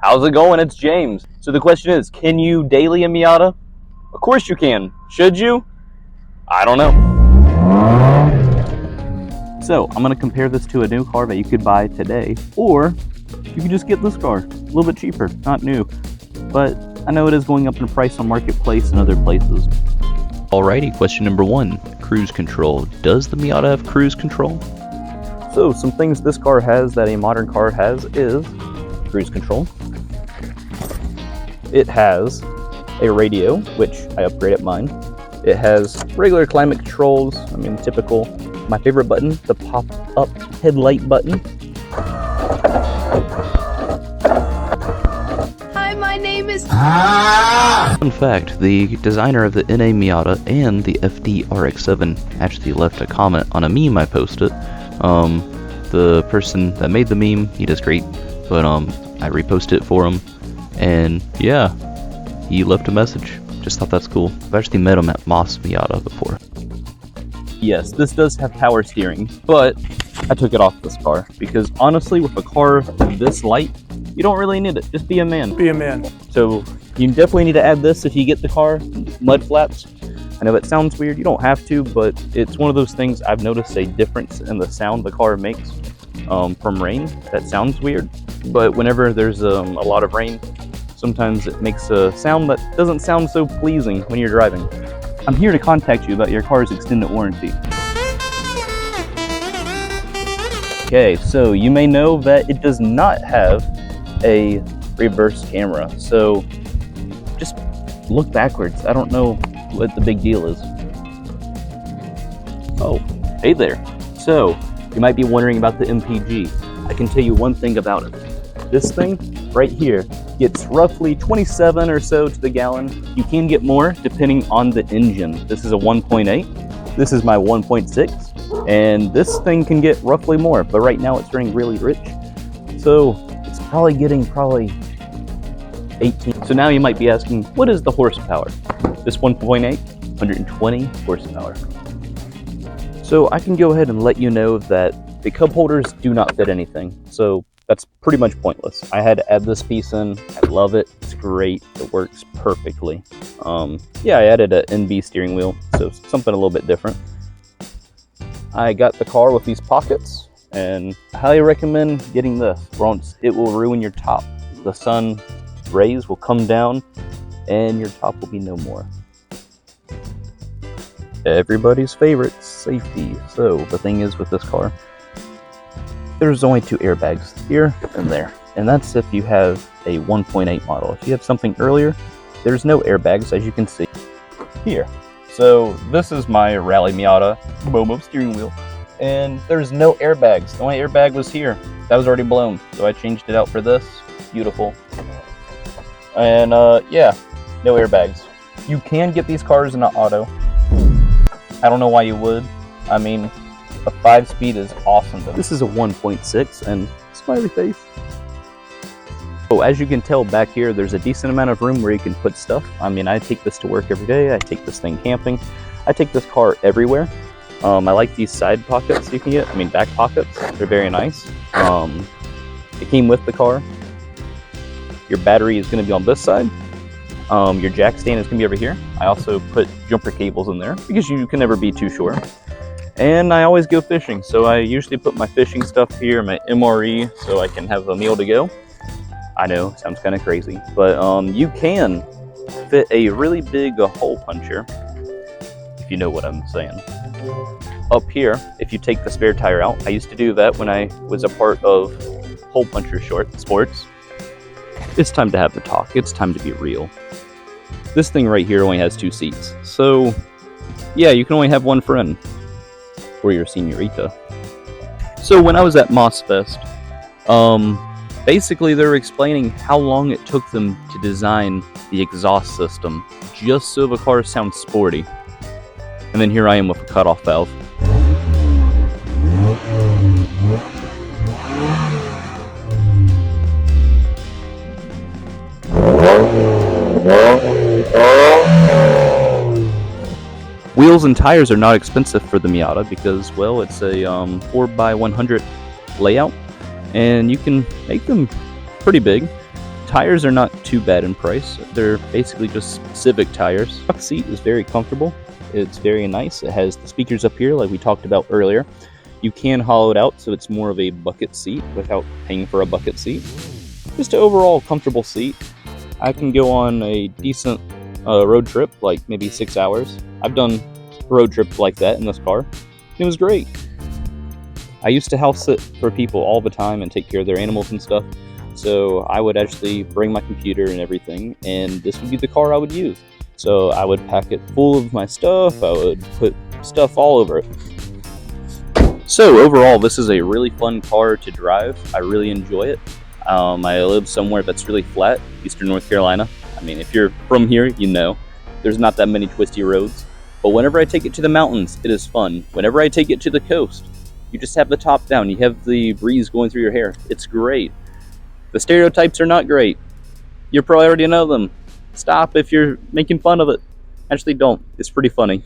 How's it going? It's James. So the question is, can you daily a Miata? Of course you can. Should you? I don't know. So I'm going to compare this to a new car that you could buy today, or you could just get this car a little bit cheaper, not new. But I know it is going up in price on Marketplace and other places. Alrighty, question number 1, cruise control. Does the Miata have cruise control? So some things this car has that a modern car has is cruise control. It has a radio, which I upgraded mine. It has regular climate controls, I mean typical. My favorite button, the pop-up headlight button. Hi, my name is... Fun fact, the designer of the NA Miata and the FD RX-7 actually left a comment on a meme I posted. The person that made the meme, he does great, but I reposted it for him, and yeah, he left a message. Just thought that's cool. I've actually met him at Mazda Miata before. Yes, this does have power steering, but I took it off this car because honestly, with a car this light, you don't really need it. Just be a man. Be a man. So you definitely need to add this if you get the car. Mud flaps. I know it sounds weird. You don't have to, but it's one of those things I've noticed a difference in the sound the car makes from rain. That sounds weird, but whenever there's a lot of rain, sometimes it makes a sound that doesn't sound so pleasing when you're driving. I'm here to contact you about your car's extended warranty. Okay, so you may know that it does not have a reverse camera, so just look backwards. I don't know what the big deal is. Oh, hey there. So, you might be wondering about the MPG. I can tell you one thing about it. This thing right here gets roughly 27 or so to the gallon. You can get more depending on the engine. This is a 1.8. This is my 1.6. And this thing can get roughly more, but right now it's running really rich. So it's probably getting 18. So now you might be asking, what is the horsepower? This 1.8, 120 horsepower. So I can go ahead and let you know that the cup holders do not fit anything. So that's pretty much pointless. I had to add this piece in. I love it. It's great. It works perfectly. Yeah, I added an NB steering wheel, so something a little bit different. I got the car with these pockets, and I highly recommend getting this. It will ruin your top. The sun rays will come down, and your top will be no more. Everybody's favorite, safety. So the thing is with this car, there's only 2 airbags, here and there. And that's if you have a 1.8 model. If you have something earlier, there's no airbags, as you can see here. So this is my Rally Miata Momo steering wheel, and there's no airbags. The only airbag was here. That was already blown, so I changed it out for this. Beautiful. And yeah, no airbags. You can get these cars in an auto. I don't know why you would. I mean, a 5-speed is awesome. This is a 1.6 and smiley face. So as you can tell back here, there's a decent amount of room where you can put stuff. I mean, I take this to work every day. I take this thing camping. I take this car everywhere. I like these side pockets you can get. I mean, back pockets. They're very nice. It came with the car. Your battery is going to be on this side. Your jack stand is going to be over here. I also put jumper cables in there because you can never be too sure. And I always go fishing, so I usually put my fishing stuff here, my MRE, so I can have a meal to go. I know, sounds kind of crazy, but you can fit a really big hole puncher, if you know what I'm saying. Up here, if you take the spare tire out, I used to do that when I was a part of hole puncher sports. It's time to have the talk. It's time to be real. This thing right here only has 2 seats, so yeah, you can only have one friend. Or your señorita. So when I was at MOSFest, basically they were explaining how long it took them to design the exhaust system just so the car sounds sporty. And then here I am with a cutoff valve. Wheels and tires are not expensive for the Miata because, well, it's a 4x100 layout, and you can make them pretty big. Tires are not too bad in price. They're basically just Civic tires. The seat is very comfortable. It's very nice. It has the speakers up here like we talked about earlier. You can hollow it out so it's more of a bucket seat without paying for a bucket seat. Just an overall comfortable seat. I can go on a decent road trip, like maybe 6 hours. I've done road trips like that in this car. It was great. I used to house sit for people all the time and take care of their animals and stuff. So I would actually bring my computer and everything, and this would be the car I would use. So I would pack it full of my stuff. I would put stuff all over it. So overall, this is a really fun car to drive. I really enjoy it. I live somewhere that's really flat, Eastern North Carolina. I mean, if you're from here, you know. There's not that many twisty roads. But whenever I take it to the mountains, it is fun. Whenever I take it to the coast, you just have the top down. You have the breeze going through your hair. It's great. The stereotypes are not great. You probably already know them. Stop if you're making fun of it. Actually, don't. It's pretty funny.